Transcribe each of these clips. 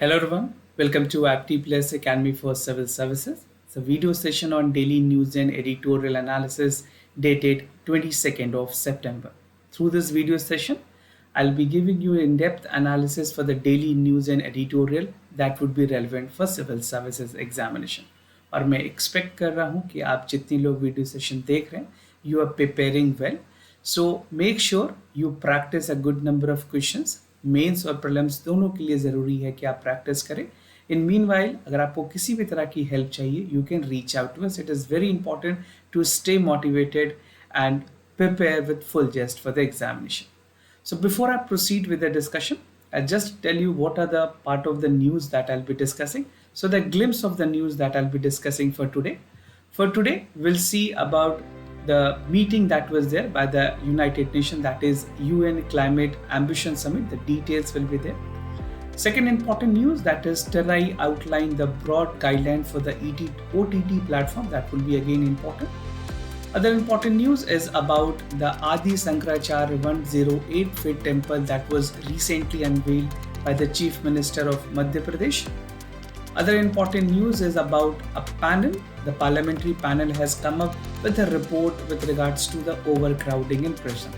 Hello everyone, welcome to Apti Plus Academy for Civil Services. It's a video session on daily news and editorial analysis dated 22nd of September. Through this video session, I'll be giving you in-depth analysis for the daily news and editorial that would be relevant for Civil Services examination. और मैं expect कर रहा हूँ कि आप जितने लोग video session देख रहे हैं, you are preparing well. So make sure you practice a good number of questions. Mains और प्रीलिम्स दोनों के लिए ज़रूरी है कि आप प्रैक्टिस करें. इन मीन वाइल अगर आपको किसी भी तरह की हेल्प चाहिए you can reach out to us. It is very important to stay motivated and prepare with full zest for the examination. So before I proceed with the discussion, I'll just tell you what are the part of the news that I'll be discussing. So the glimpse of the news that I'll be discussing for today. For today, we'll see about the meeting that was there by the United Nations, that is UN Climate Ambition Summit. The details will be there. Second important news, that is TERAI outlined the broad guideline for the OTT platform. That will be again important. Other important news is about the Adi Sankaracharya 108 feet temple that was recently unveiled by the Chief Minister of Madhya Pradesh. Other important news is about a panel. The parliamentary panel has come up with a report with regards to the overcrowding in prison.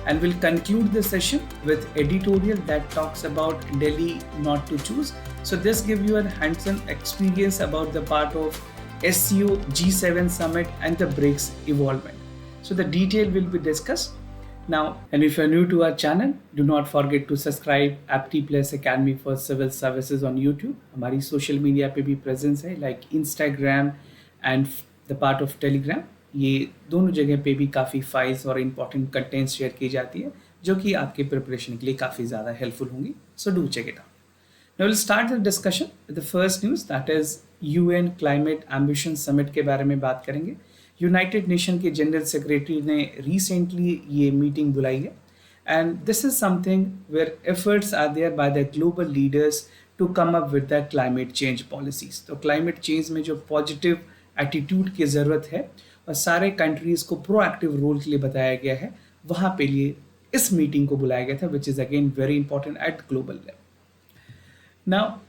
And we'll conclude the session with editorial that talks about Delhi not to choose. So this gives you a hands-on experience about the part of SCO G7 summit and the BRICS evolvement. So the detail will be discussed now. And if you're new to our channel, do not forget to subscribe Apti Plus Academy for Civil Services on YouTube. हमारी social media पे भी presence है like Instagram and the part of Telegram. ये दोनों जगह पे भी काफ़ी फाइल्स और इम्पॉर्टेंट कंटेंट शेयर की जाती है जो कि आपके प्रिपरेशन के लिए काफ़ी ज़्यादा हेल्पफुल होंगी. So do check it out. Now we'll start the discussion with the first news, that is UN Climate Ambition Summit के बारे में बात करेंगे. यूनाइटेड नेशन के जनरल सेक्रेटरी ने रिसेंटली ये मीटिंग बुलाई है and this is something where efforts are there by the global leaders to come up with the climate change policies. तो क्लाइमेट चेंज में जो पॉजिटिव एटीट्यूड की ज़रूरत है और सारे कंट्रीज़ को प्रोएक्टिव रोल के लिए बताया गया है, वहाँ पे लिए इस मीटिंग को बुलाया गया था, which is again very important at global level. Now,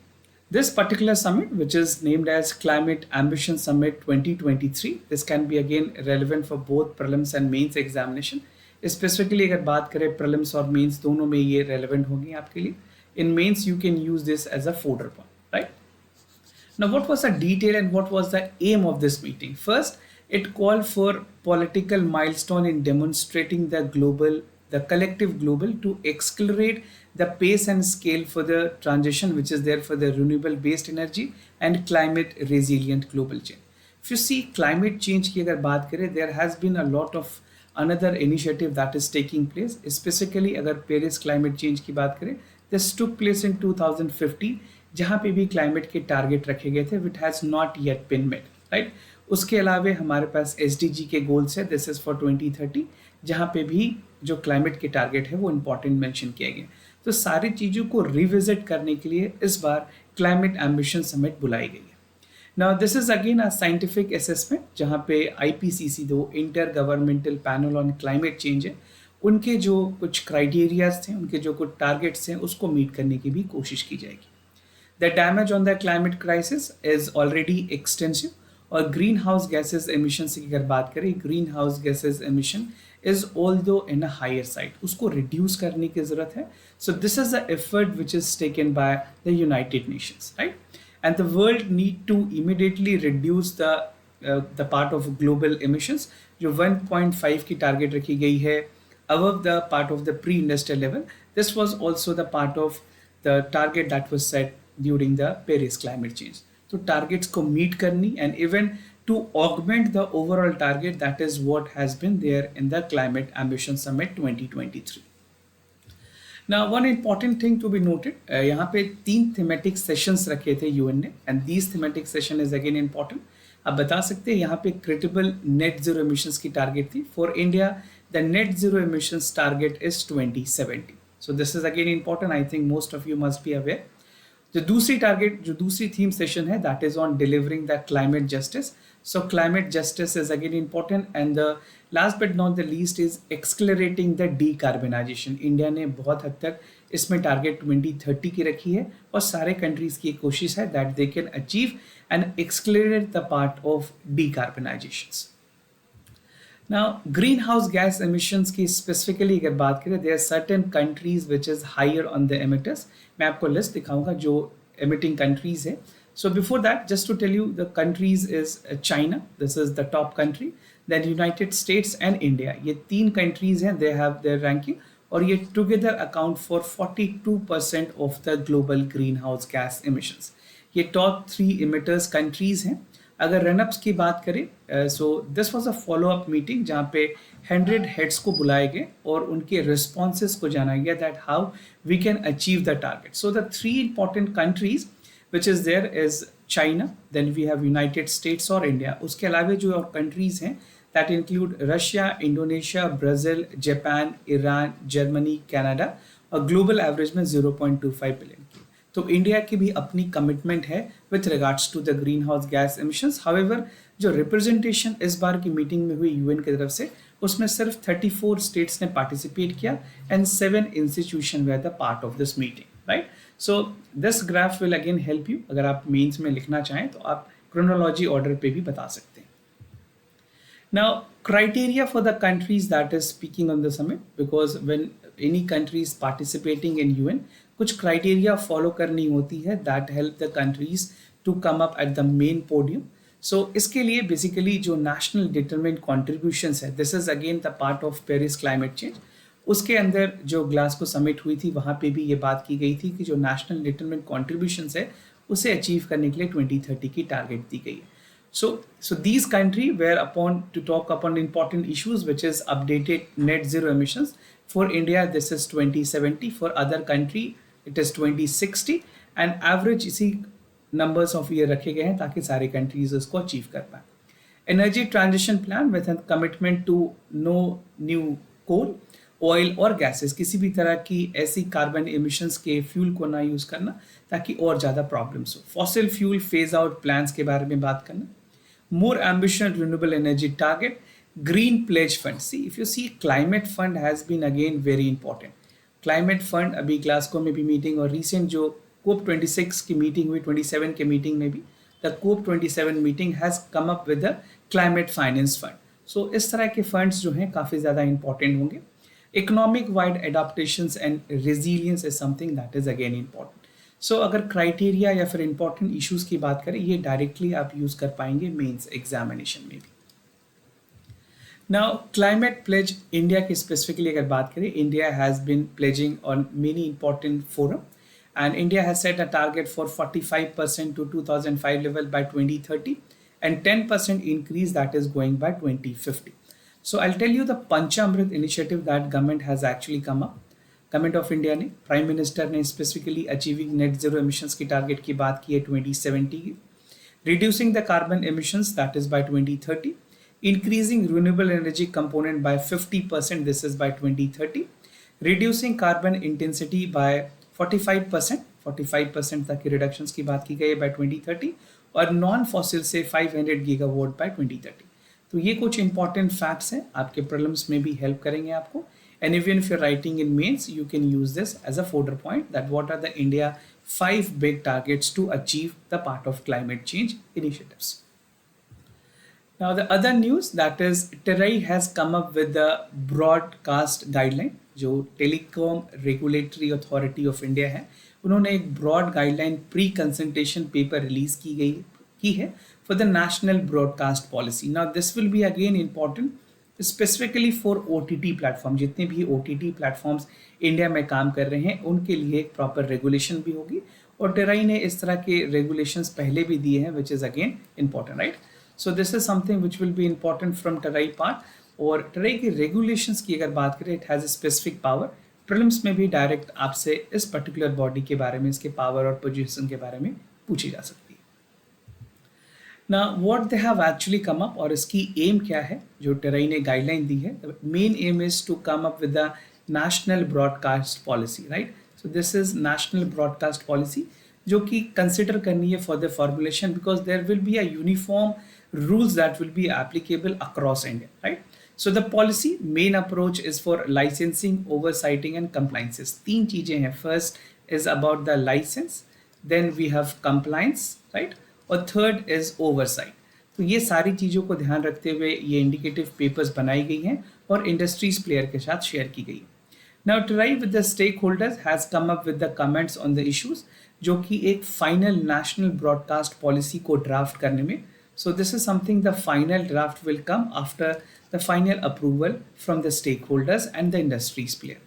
this particular summit, which is named as Climate Ambition Summit 2023, this can be again relevant for both prelims and mains examination. Specifically, अगर बात करें prelims और mains दोनों में ये relevant होंगी आपके लिए. In mains, you can use this as a fodder point, right? Now, what was the detail and what was the aim of this meeting? First, it called for political milestone in demonstrating the collective global to accelerate the pace and scale for the transition which is there for the renewable based energy and climate resilient global change. If you see climate change की अगर बात करें, there has been a lot of another initiative that is taking place. Specifically अगर Paris climate change की बात करें, this took place in 2050 जहाँ पे भी climate के target रखे गए थे which has not yet been met, right? उसके अलावे हमारे पास SDG के goals है, this is for 2030 जहाँ पे भी जो क्लाइमेट के टारगेट है वो इंपॉर्टेंट मेंशन किए गए. तो सारी चीज़ों को रिविजिट करने के लिए इस बार क्लाइमेट एम्बिशन समिट बुलाई गई है. Now this is again a scientific assessment जहाँ पे IPCC, दो inter governmental panel on climate change है, उनके जो कुछ क्राइटेरियाज थे, उनके जो कुछ टारगेट्स हैं उसको मीट करने की भी कोशिश की जाएगी. The damage on the climate crisis is already extensive. और ग्रीन हाउस गैसेज एमिशन की अगर बात करें, green house gases emission is although in a higher side, उसको reduce करने की ज़रूरत है. So this is the effort which is taken by the United Nations, right? And the world need to immediately reduce the part of global emissions जो 1.5 की target रखी गई है above the part of the pre-industrial level. This was also the part of the target that was set during the Paris climate change. तो targets को meet करनी and even to augment the overall target, that is what has been there in the Climate Ambition Summit 2023. Now, one important thing to be noted, यहाँ पे 3 thematic sessions रखे थे UN ने, and these thematic session is again important. आप बता सकते हैं यहाँ पे credible net zero emissions की target थी. For India, the net zero emissions target is 2070. So this is again important. I think most of you must be aware. जो दूसरी थीम सेशन है that is on delivering the climate justice. So climate justice is again important, and the last but not the least is accelerating the decarbonization. India ने बहुत हद तक इसमें target 2030 की रखी है और सारे कंट्रीज की कोशिश है that they can achieve and accelerate the part of decarbonizations. Now, greenhouse gas emissions की specifically अगर बात करें, there are certain countries which is higher on the emitters. मैं आपको list दिखाऊंगा जो emitting countries है. So before that, just to tell you, the countries is China. This is the top country. Then United States and India. ये तीन countries हैं. They have their ranking और ये together account for 42% of the global greenhouse gas emissions. ये top 3 emitters countries हैं. अगर रनअप्स की बात करें, सो this was a follow up meeting जहाँ पे 100 हेड्स को बुलाए गए और उनके रिस्पॉन्सेज को जाना गया that how we can achieve the target. So the 3 important countries which is there is China, then we have United States और इंडिया. उसके अलावा जो और कंट्रीज हैं that include Russia, Indonesia, Brazil, Japan, Iran, Germany, Canada और global average में 0.25 billion की. तो इंडिया की भी अपनी कमिटमेंट है with regards to the greenhouse gas emissions. However जो रिप्रेजेंटेशन इस बार की मीटिंग में हुई यूएन की तरफ से उसमें सिर्फ 34 स्टेट्स ने पार्टिसिपेट किया and 7 institution where the part of this meeting, right. So this graph will again help you. अगर आप मेंस में लिखना चाहें तो आप क्रोनोलॉजी ऑर्डर पे भी बता सकते हैं. Now, criteria for the countries that is speaking on the summit, because when any country is participating in UN, कुछ criteria follow करनी होती है that help the countries to come up at the main podium. So इसके लिए basically जो national determined contributions है, this is again the part of Paris climate change. उसके अंदर जो ग्लासगो समिट हुई थी वहाँ पे भी ये बात की गई थी कि जो national determined contributions है उसे अचीव करने के लिए 2030 की टारगेट दी गई है. So these country were upon to talk upon important issues, which is updated net zero emissions. For India, this is 2070. For other country, it is 2060. And average इसी numbers of year रखे गए हैं ताकि सारे countries इसको achieve कर पाएं. Energy transition plan with a commitment to no new coal, oil और gases, किसी भी तरह की ऐसी carbon emissions के fuel को ना use करना ताकि और ज़्यादा problems हो. Fossil fuel phase out plans के बारे में बात करना. More ambitious renewable energy target, green pledge fund. See, if you see, climate fund has been again very important. Climate fund अभी ग्लासगो में भी मीटिंग और recent जो COP26 की मीटिंग हुई 27 के मीटिंग में भी the COP27 meeting has come up with the climate finance fund. So इस तरह के funds जो हैं काफ़ी ज़्यादा important होंगे. Economic wide adaptations and resilience is something that is again important. सो अगर क्राइटेरिया या फिर इंपॉर्टेंट इश्यूज की बात करें ये डायरेक्टली आप यूज कर पाएंगे मेंस एग्जामिनेशन में भी. नाउ क्लाइमेट प्लेज इंडिया की स्पेसिफिकली अगर बात करें, India has been pledging on many important forum and India has set a target for 45% to 2005 level by 2030 and 10% increase that is going by 2050. So I'll tell you the Panchamrit initiative that government has actually come up. Government of India ने, prime minister ने specifically achieving net zero emissions की target की बात की है 2070 की. Reducing the carbon emissions that is by 2030. Increasing renewable energy component by 50%, this is by 2030. Reducing carbon intensity by 45% तक की रिडक्शंस की बात की गई है बाय 2030 और नॉन फॉसिल से 500 गीगावाट बाय 2030. तो ये कुछ इंपॉर्टेंट फैक्ट्स हैं, आपके प्रॉब्लम्स में भी हेल्प करेंगे आपको. And even if you're writing in mains, you can use this as a fodder point that what are the India 5 big targets to achieve the part of climate change initiatives. Now the other news that is TERAI has come up with the broadcast guideline. जो Telecom Regulatory Authority of India है उन्होंने एक broad guideline pre consultation paper release की है for the national broadcast policy. Now this will be again important specifically for OTT platform. जितने भी OTT platforms India में काम कर रहे हैं उनके लिए एक प्रॉपर रेगुलेशन भी होगी और टेराई ने इस तरह के रेगुलेशंस पहले भी दिए हैं which is again important, right. So this is something which will be important from try part. और टेराई की रेगुलेशंस की अगर बात करें, it has a specific power. Prelims में भी डायरेक्ट आपसे इस पर्टिकुलर बॉडी के बारे में, इसके पावर और पोजीशन के बारे में पूछी जा सकती है. Now what they have actually come up और इसकी एम क्या है जो टेराई ने गाइडलाइन दी है. Main aim is to come up with the national broadcast policy, right. So this is national broadcast policy जो कि कंसिडर करनी है for the formulation because there will be a uniform rules that will be applicable across India, right? So the policy main approach is for licensing, oversighting and compliances. तीन चीजें हैं. First is about the license, then we have compliance, right? और third is oversight. तो ये सारी चीज़ों को ध्यान रखते हुए ये इंडिकेटिव पेपर्स बनाई गई हैं और इंडस्ट्रीज प्लेयर के साथ शेयर की गई. Now TRAI with the stakeholders has come up with the comments on the issues, जो कि एक फाइनल नेशनल ब्रॉडकास्ट पॉलिसी को ड्राफ्ट करने में. So this is something the final draft will come after the final approval from the stakeholders and the industries player.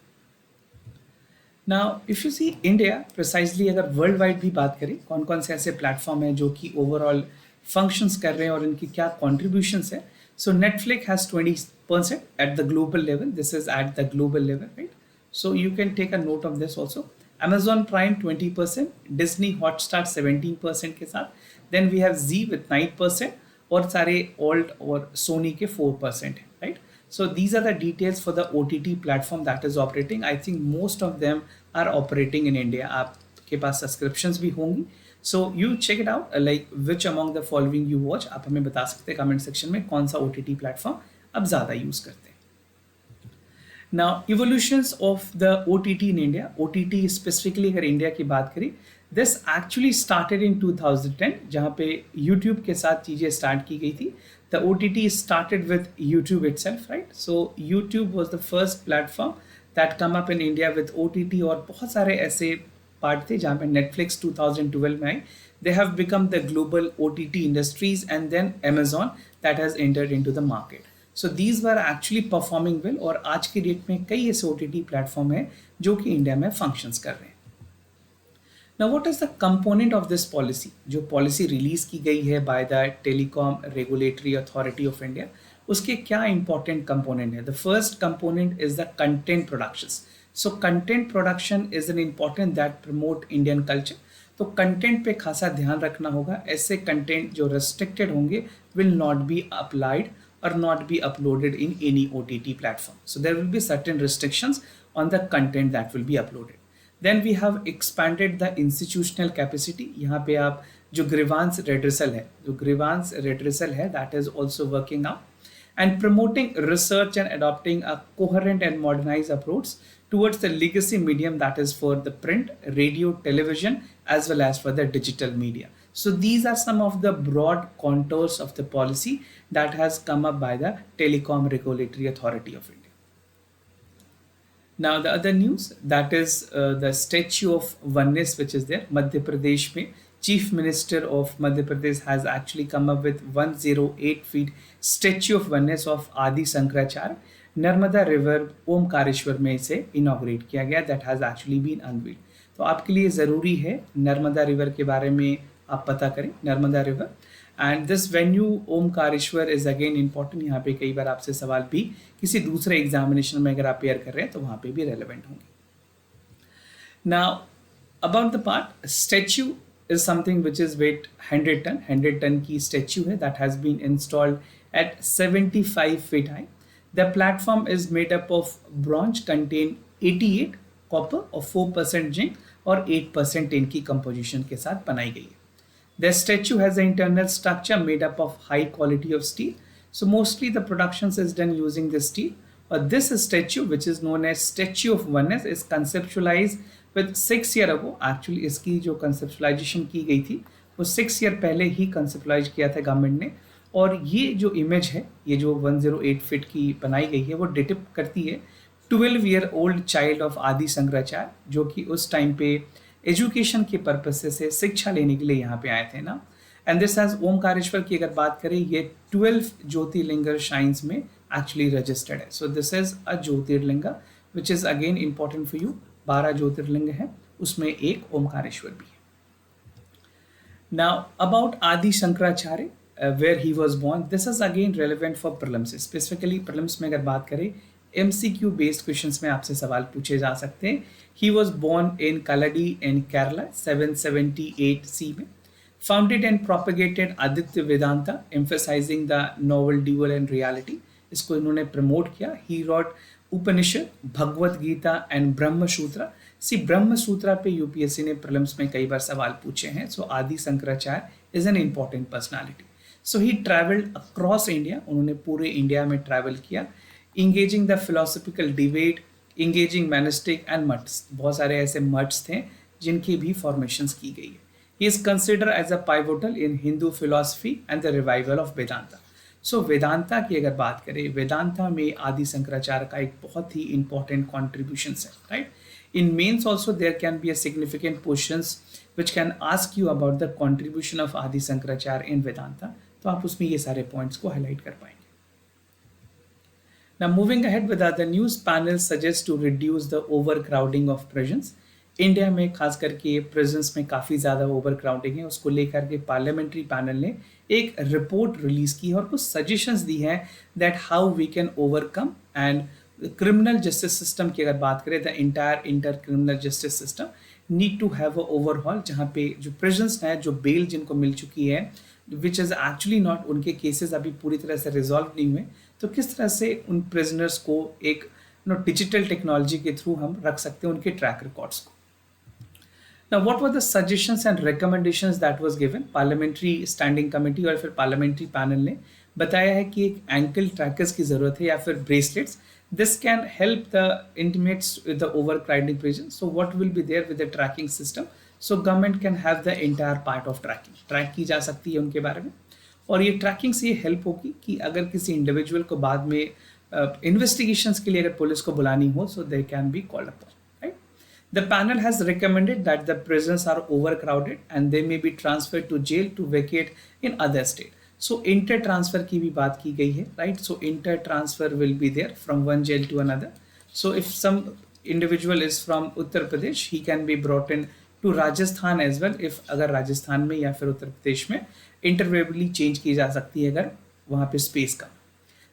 Now if you see India precisely, अगर world wide भी बात करें कौन कौन से ऐसे प्लेटफॉर्म हैं जो कि ओवरऑल फंक्शंस कर रहे हैं और इनकी क्या कॉन्ट्रीब्यूशंस है. So Netflix has 20% at the global level. This is at the global level, right? So you can take a note of this also. Amazon Prime 20%, Disney Hotstar 17% के साथ. Then we have Z with 9% और सारे Alt और Sony के 4% है, right? So these are the details for the OTT platform that is operating. I think most of them are operating in India. आपके पास subscriptions भी होंगी. So you check it out, like which among the following you watch. आप हमें बता सकते हैं comment section में कौन सा OTT platform आप ज़्यादा यूज़ करते हैं. Now evolutions of the OTT in India. OTT specifically अगर इंडिया की बात करें, this actually started in 2010 जहाँ पे YouTube के साथ चीज़ें स्टार्ट की गई थी. The OTT started with YouTube itself, right? So YouTube was the first platform that come up in India with OTT और बहुत सारे ऐसे पार्ट थे जहाँ पे Netflix 2012 में आई. They have become the global OTT industries and then Amazon that has entered into the market. So these were actually performing well और आज की डेट में कई ऐसे OTT प्लेटफॉर्म हैं जो कि इंडिया में फंक्शंस कर रहे हैं. Now what is the component of this policy? जो पॉलिसी रिलीज की गई है by the telecom Regulatory Authority of India, उसके क्या इंपॉर्टेंट कंपोनेंट है? The first component is the content productions. So content production is an important that promote Indian culture. तो content पे खासा ध्यान रखना होगा. ऐसे कंटेंट जो रेस्ट्रिक्टेड होंगे will not be applied or not be uploaded in any OTT platform. So there will be certain restrictions on the content that will be uploaded. Then we have expanded the institutional capacity. यहाँ पे आप जो grievance redressal है, that is also working now. And promoting research and adopting a coherent and modernized approach towards the legacy medium that is for the print, radio, television, as well as for the digital media. So these are some of the broad contours of the policy that has come up by the Telecom Regulatory Authority of India. Now the other news, that is the Statue of Oneness which is there. Madhya Pradesh mein Chief Minister of Madhya Pradesh has actually come up with 108 feet Statue of Oneness of Adi Shankaracharya. Narmada river Omkareshwar में इसे inaugurate किया गया. That has actually been unveiled. तो आपके लिए ज़रूरी है Narmada river के बारे में आप पता करें, Narmada river. And this venue Omkareshwar is again important. यहाँ पे कई बार आपसे सवाल भी किसी दूसरे एग्जामिनेशन में अगर आप पेयर कर रहे हैं तो वहाँ पे भी रेलिवेंट होंगे. Now about the part, statue is something which is weight 100 ton की स्टैच्यू है. That has been installed at 75 feet high. The platform is made up of bronze, contain 88 copper और 4% zinc और 8% tin की composition के साथ बनाई गई है. The statue has an internal structure made up of high quality of steel. So mostly the productions is done using this steel. But this statue, which is known as Statue of Oneness, is conceptualized with 6 years ago. Actually इसकी जो conceptualization की गई थी वो 6 years पहले ही conceptualize किया था government ने. और ये जो इमेज है, ये जो 108 फीट की बनाई गई है, वो डिपिक्ट करती है 12 year old child of Adi Shankaracharya, जो कि उस टाइम पे एजुकेशन के पर्पस से शिक्षा लेने के लिए यहाँ पे आए थे ना. एंड दिस हैज ओमकारेश्वर की अगर बात करें, ये 12 ज्योतिर्लिंग शाइन्स में एक्चुअली रजिस्टर्ड है. सो this is a Jyotirlinga which is again important for you. 12 ज्योतिर्लिंग है, उसमें एक ओमकारेश्वर भी है. नाउ अबाउट आदि Shankaracharya, where he was born, this is again relevant for prelims. Specifically prelims में अगर बात करें, MCQ based questions में आपसे सवाल पूछे जा सकते हैं. He was born in Kaladi in Kerala 778 C में. Founded and propagated Aditya Vedanta, emphasizing the novel dual and reality. इसको इन्होंने प्रमोट किया. He wrote Upanishad, Bhagavad Gita and Brahma Sutra. सी ब्रह्म सूत्र पे यूपीएससी ने प्रीलिम्स में कई बार सवाल पूछे हैं. So Adi Shankaracharya is an important personality. So he travelled across India, उन्होंने पूरे इंडिया में ट्रैवल किया, engaging the philosophical debate, engaging monastic and mutts, बहुत सारे ऐसे मट्स थे जिनकी भी फॉर्मेशंस की गई है. He is consider as a pivotal in Hindu philosophy and the revival of Vedanta. So Vedanta की अगर बात करें, वेदांता में आदि शंकराचार्य का एक बहुत ही इंपॉर्टेंट कॉन्ट्रीब्यूशन है, right. In mains also there can be a significant questions which can ask you about the contribution of Adi Shankaracharya इन वेदांता, तो आप उसमें ये सारे पॉइंट्स को हाईलाइट कर पाएंगे. Now, moving ahead with other news, panel suggests to reduce the overcrowding of prisons. India में खास करके प्रिजन्स में काफ़ी ज़्यादा ओवर क्राउडिंग है, उसको लेकर के पार्लियामेंट्री पैनल ने एक रिपोर्ट रिलीज की है और कुछ सजेशंस दी हैं that how we can overcome. And criminal justice system की अगर बात करें, the inter criminal justice system need to have a overhaul, जहाँ पे जो प्रिजन्स हैं, जो बेल जिनको मिल चुकी है, विच इज़ एक्चुअली नॉट, उनके केसेस अभी पूरी तरह से रिजॉल्व नहीं हुए, तो किस तरह से उन प्रिजनर्स को एक डिजिटल टेक्नोलॉजी के थ्रू हम रख सकते हैं उनके ट्रैक रिकॉर्ड्स को. Now, what were the suggestions and recommendations that was given? Parliamentary standing committee और फिर पार्लियामेंट्री पैनल ने बताया है कि एक एंकल ट्रैकर्स की जरूरत है या फिर bracelets. This can help the intimates with the over crowded prison. So what will be there with the tracking system? So government can have the entire part of tracking, track की जा सकती है उनके बारे में. और ये ट्रैकिंग से ये हेल्प होगी कि अगर किसी इंडिविजुअल को बाद में इन्वेस्टिगेशंस के लिए अगर पुलिस को बुलानी हो, so they can be called upon. The panel has recommended that the prisons are overcrowded and they may be transferred to jail to vacate in other state. So inter transfer की भी बात की गई है, right? So inter transfer will be there from one jail to another. So if some individual is from Uttar Pradesh, he can be brought in to Rajasthan as well. If अगर राजस्थान में या फिर उत्तर प्रदेश में intervariably change की जा सकती है अगर वहाँ पे space का.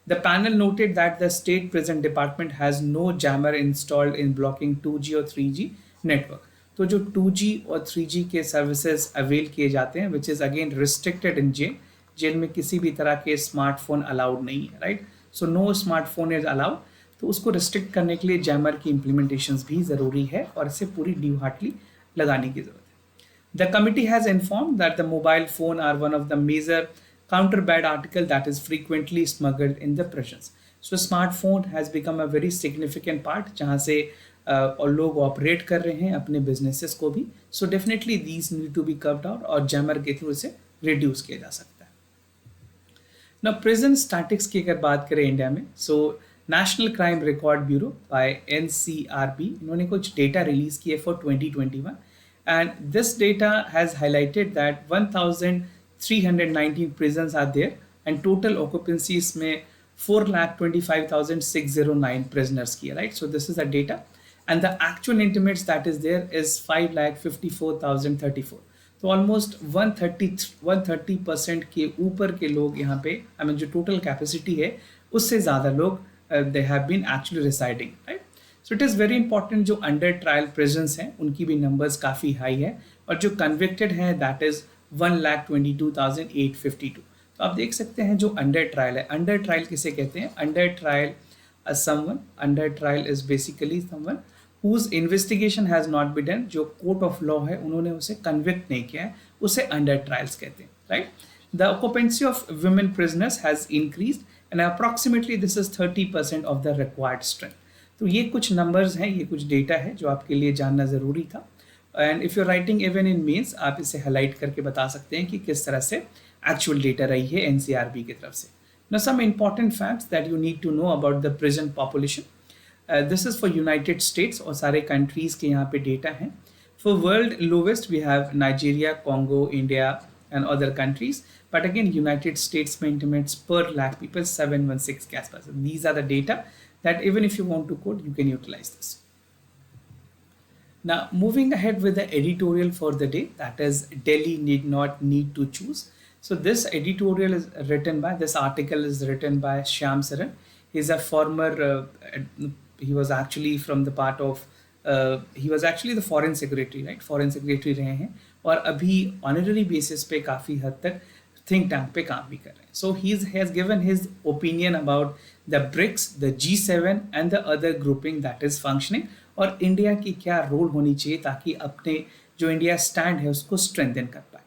The panel noted that the state prison department has no jammer installed in blocking 2G और 3G network. तो जो 2G और 3G के सर्विसेज अवेल किए जाते हैं, which is again restricted in jail. Jail में किसी भी तरह के स्मार्टफोन अलाउड नहीं है, right. So no smartphone is allowed. तो उसको रिस्ट्रिक्ट करने के लिए जैमर की इम्प्लीमेंटेशंस भी ज़रूरी है और इसे पूरी ड्यू हार्टली लगाने की ज़रूरत है. The committee has informed that the mobile phone are one of the major counterband article that is frequently smuggled in the prisons. So smartphone has become a very significant part जहाँ से और लोग operate कर रहे हैं अपने businesses को भी. So definitely these need to be curved out और जैमर के थ्रू इसे रिड्यूस किया जा सकता है. ना प्रिजन स्टैटिक्स की अगर बात करें इंडिया में, so National Crime Record Bureau by NCRB, इन्होंने कुछ डेटा रिलीज किए for 2021 and this data has highlighted that 1,319 prisons are there and total occupancies में 4,25,609 prisoners की है, right? So this is the data and the actual intimates that is there is 5,54,034. तो almost 130% के ऊपर के लोग यहाँ पे, आई मीन जो टोटल कैपेसिटी है उससे ज़्यादा लोग they have been actually residing, right. So it is very important. जो अंडर ट्रायल प्रिजन्स हैं उनकी भी नंबर्स काफ़ी हाई है और जो कन्विक्टेड हैं दैट इज़ 1,22,852. तो आप देख सकते हैं जो अंडर ट्रायल है, अंडर ट्रायल किसे कहते हैं? Under trial someone, under trial is basically someone whose investigation has not been done, जो कोर्ट ऑफ लॉ है उन्होंने उसे कन्विक्ट नहीं किया है, उसे अंडर ट्रायल्स कहते हैं, right. The occupancy of women prisoners has increased and approximately this is 30% of the required strength. तो ये कुछ नंबर्स हैं, ये कुछ डेटा है जो आपके लिए जानना ज़रूरी था. And if you writing even in mains, आप इसे हाईलाइट करके बता सकते हैं कि किस तरह से एक्चुअल डेटा रही है NCRB की तरफ से. Now some important facts that you need to know about the prison population. This is for United States और सारे countries के यहाँ पे डेटा हैं. For world lowest we have Nigeria, Congo, India and other countries. But again United States में intimates per lakh people 716 के आसपास. These are the data that even if you want to quote you can utilize this. Now moving ahead with the editorial for the day, that is Delhi need not need to choose. So this editorial is written by, this article is written by Shyam Saran. He's a former, he was actually from the part of, he was actually the foreign secretary, right? Foreign secretary रहे हैं और अभी honorary basis पे काफ़ी हद तक think tank पे काम भी कर रहे हैं. So he has given his opinion about the BRICS, the G7 and the other grouping that is functioning और इंडिया की क्या रोल होनी चाहिए ताकि अपने जो इंडिया स्टैंड है उसको स्ट्रेंथन कर पाए.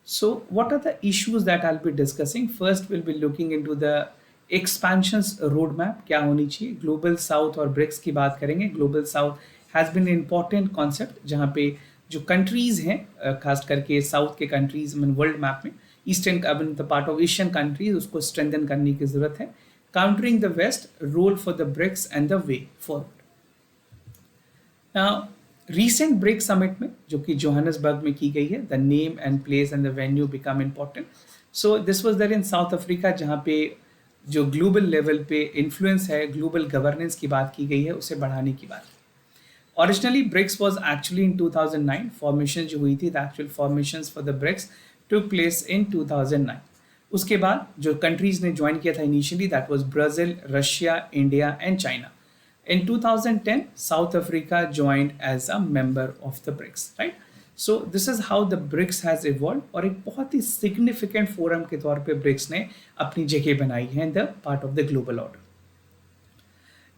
So, what are the issues that I'll be discussing? First, we'll be looking into the expansions roadmap. क्या होनी चाहिए? ग्लोबल साउथ और ब्रिक्स की बात करेंगे. Global south has been important concept जहाँ पे जो कंट्रीज हैं, खास करके साउथ के कंट्रीज में वर्ल्ड मैप में eastern the part of Asian countries उसको स्ट्रेंथन करने की जरूरत है. Countering the west, role for the BRICS and the way forward. Recent BRIC summit में जो कि जोहानसबर्ग में की गई है, the name and place and the venue become important. So this was there in South Africa, जहाँ पे जो ग्लोबल लेवल पे इन्फ्लुएंस है, ग्लोबल गवर्नेंस की बात की गई है, उसे बढ़ाने की बात. Originally, BRICS was actually in 2009. Formation जो हुई थी, the actual formations for the BRICS took place in 2009. उसके बाद जो countries ने join किया था initially, that was Brazil, Russia, India and China. In 2010, South Africa joined as a member of the BRICS, right? So this is how the BRICS has evolved, और एक बहुत ही significant forum के तौर पे BRICS ने अपनी जगह बनाई है in the part of the global order.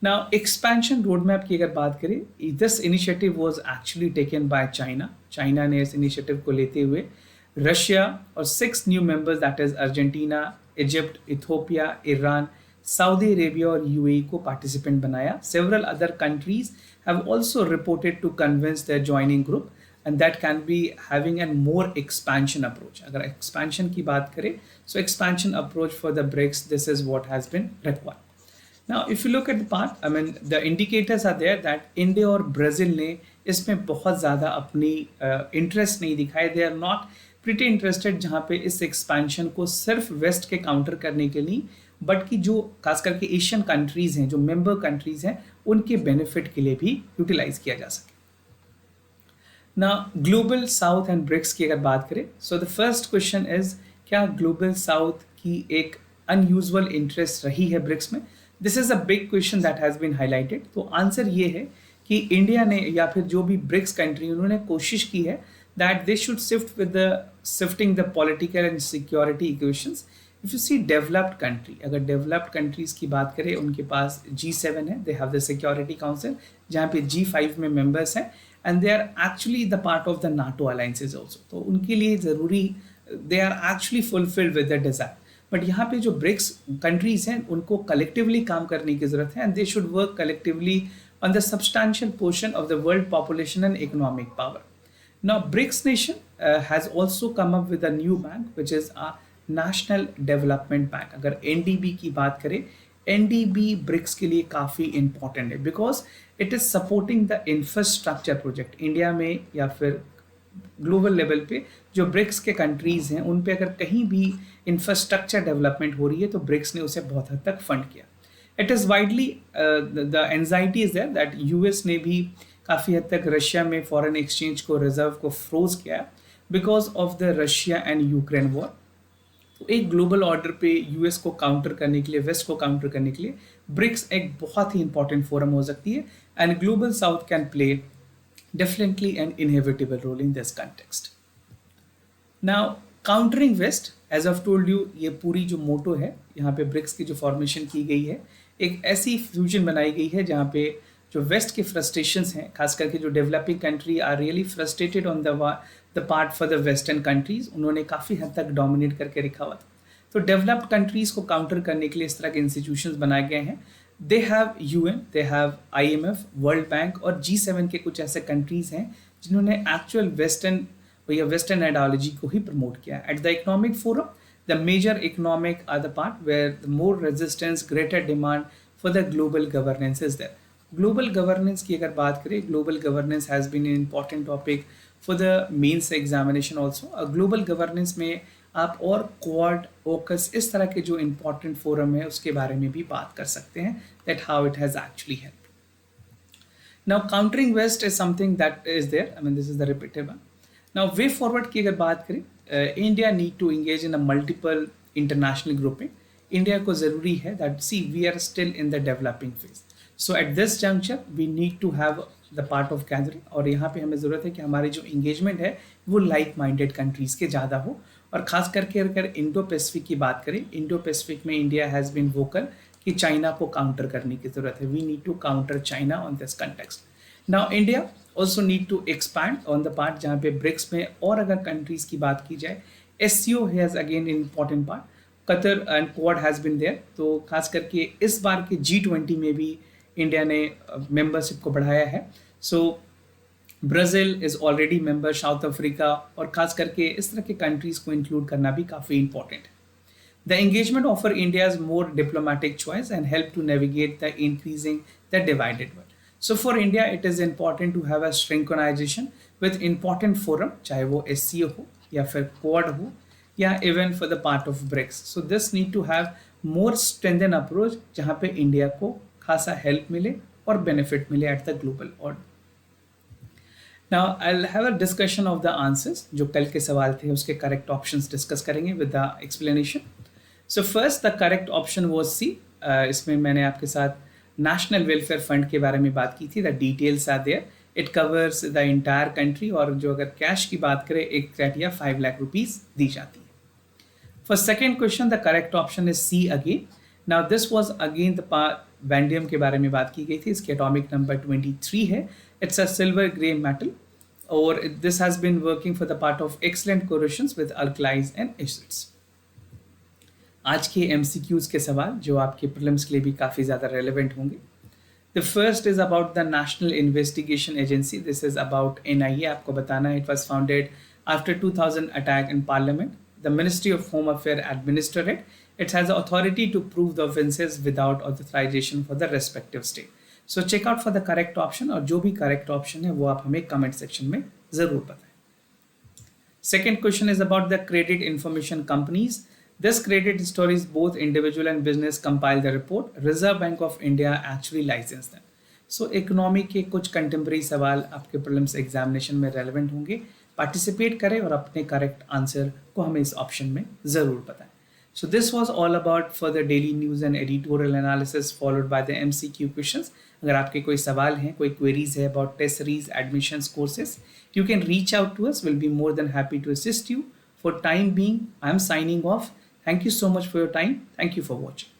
Now, expansion roadmap की अगर बात करें, this initiative was actually taken by China. China ने इस initiative को लेते हुए Russia और 6 new members, that is Argentina, Egypt, Ethiopia, Iran, Saudi Arabia और UAE को participant बनाया. Several other countries have also reported to convince their joining group, and that can be having a more expansion approach. अगर expansion की बात करें, so expansion approach for the BRICS, this is what has been required. Now, if you look at the part, I mean, the indicators are there that India और Brazil ने इसमें बहुत ज़्यादा अपनी इंटरेस्ट नहीं दिखाए. They are not pretty interested, जहाँ पे इस एक्सपेंशन को सिर्फ वेस्ट के काउंटर करने के लिए, बट कि जो खास करके एशियन कंट्रीज़ हैं, जो मेंबर कंट्रीज़ हैं, उनके बेनिफिट के लिए भी यूटिलाइज किया जा सके. ना ग्लोबल साउथ एंड ब्रिक्स की अगर बात करें, so the first question is, क्या ग्लोबल साउथ की एक अनयूजुअल इंटरेस्ट रही है ब्रिक्स में? This is a big question that has been highlighted. तो आंसर ये है कि इंडिया ने या फिर जो भी ब्रिक्स कंट्री, उन्होंने कोशिश की है that they should shift with the shifting the political and security equations. If you see developed country, अगर डेवलप्ड कंट्रीज की बात करें, उनके पास G7 है, they have the security council, जहाँ पे G5 में मेंबर्स हैं, and they are actually the part of the NATO alliances also. तो उनके लिए ज़रूरी, they are actually fulfilled with the desire. But यहाँ पे जो ब्रिक्स कंट्रीज हैं, उनको कलेक्टिवली काम करने की जरूरत है, and they should work collectively on the substantial portion of the world population and economic power. Now BRICS nation has also come up with a new bank which is a national development bank. अगर NDB की बात करें, NDB BRICS के लिए काफ़ी important है, because it is supporting the infrastructure project. India में या फिर ग्लोबल लेवल पे जो ब्रिक्स के कंट्रीज़ हैं, उन पे अगर कहीं भी इंफ्रास्ट्रक्चर डेवलपमेंट हो रही है, तो ब्रिक्स ने उसे बहुत हद तक फंड किया. It is widely the anxiety is there that US ने भी काफ़ी हद तक रशिया में फॉरेन एक्सचेंज को, रिजर्व को फ्रोज किया because of the Russia and Ukraine war. तो एक ग्लोबल ऑर्डर पे US को काउंटर करने के लिए, वेस्ट को काउंटर करने के लिए ब्रिक्स एक बहुत ही इंपॉर्टेंट फोरम हो सकती है, and global south can play definitely an inevitable role in this context. Now, countering West, as I've told you, ये पूरी जो मोटो है, यहाँ पे ब्रिक्स की जो फॉर्मेशन की गई है, एक ऐसी फ्यूजन बनाई गई है जहाँ पे जो वेस्ट के फ्रस्ट्रेशंस हैं, खास करके जो developing country are really frustrated on the part for the western countries, उन्होंने काफ़ी हद तक डोमिनेट करके रखा हुआ था. तो डेवलप्ड कंट्रीज़ को काउंटर करने के लिए इस तरह के इंस्टीट्यूशंस बनाए गए हैं. They have UN, they have IMF, world bank और G7 के कुछ ऐसे कंट्रीज हैं जिन्होंने एक्चुअल वेस्टर्न आइडियोलॉजी को ही प्रमोट किया. At the economic forum, the major economic are the part where the more resistance, greater demand for the global governance is there. Global governance की अगर बात करें, global governance has been an important topic for the mains examination also. Global governance में आप और quad, ओकस, इस तरह के जो इम्पॉर्टेंट फोरम है उसके बारे में भी बात कर सकते हैं, that how it has actually help. Now countering west is something that is there, I mean this is the repeated one. Now way forward की अगर बात करें, India need to engage in a multiple international grouping. India को ज़रूरी है that see we are still in the developing phase, so at this juncture we need to have the part of gathering. और यहाँ पे हमें ज़रूरत है कि हमारी जो इंगेजमेंट है वो लाइक माइंडेड कंट्रीज़ के ज़्यादा हो. और ख़ास करके अगर इंडो पैसिफिक की बात करें, इंडो पैसिफिक में इंडिया हैज़ बीन वोकल कि चाइना को काउंटर करने की ज़रूरत है. We need to counter China on this context. Now India also need to expand on the part जहाँ पे ब्रिक्स में और अगर कंट्रीज़ की बात की जाए, SCO has again an important part. Qatar and Quad has been there, तो खास करके इस बार के G20 में भी इंडिया ने मेंबरशिप को बढ़ाया है. So Brazil is already member, South Africa, और ख़ास करके इस तरह के कंट्रीज़ को इंक्लूड करना भी काफ़ी इंपॉर्टेंट है. The engagement offer India's more diplomatic choice and help to navigate the increasing the divided world. So for India, it is important to have a synchronization with important forum, चाहे वो SCO हो या फिर Quad हो या even for the part of BRICS. So this need to have more strengthened approach जहाँ पे India को खासा help मिले और benefit मिले at the global order. Now I'll have a discussion of the answers. जो कल के सवाल थे उसके correct options discuss करेंगे with the explanation. So first the correct option was C. इसमें मैंने आपके साथ नेशनल वेलफेयर फंड के बारे में बात की थी. The details are there. It covers the entire country, और जो अगर कैश की बात करें एक क्राइटेरिया 5 लाख रुपीस दी जाती है. For second question the correct option is C again. Now this was again the vanadium के बारे में बात की गई थी. इसके एटॉमिक नंबर 23 है. It's a silver grey metal, और this has been working for the part of excellent corrosions with alkalis and acids. आज के MCQs के सवाल जो आपके प्रीलिम्स के लिए भी काफ़ी ज़्यादा रेलेवेंट होंगे. The first is about the national investigation agency. This is about NIA. आपको बताना है it was founded after 2000 attack in parliament. The ministry of home affair administer it. It has authority to prove the offences without authorisation for the respective state. So check out for the correct option, और जो भी correct option है वो आप हमें comment section में ज़रूर बताएं. Second question is about the credit information companies. This credit stories both individual and business compile the report. Reserve Bank of India actually licensed them. So economy के कुछ contemporary सवाल आपके प्रीलिम्स एग्जामिनेशन में relevant होंगे. Participate करें और अपने correct answer को हमें इस ऑप्शन में ज़रूर बताएं. So this was all about further daily news and editorial analysis followed by the MCQ questions. अगर आपके कोई सवाल हैं, कोई queries है about test series, admissions, courses, you can reach out to us. We'll be more than happy to assist you. For time being, I am signing off. Thank you so much for your time. Thank you for watching.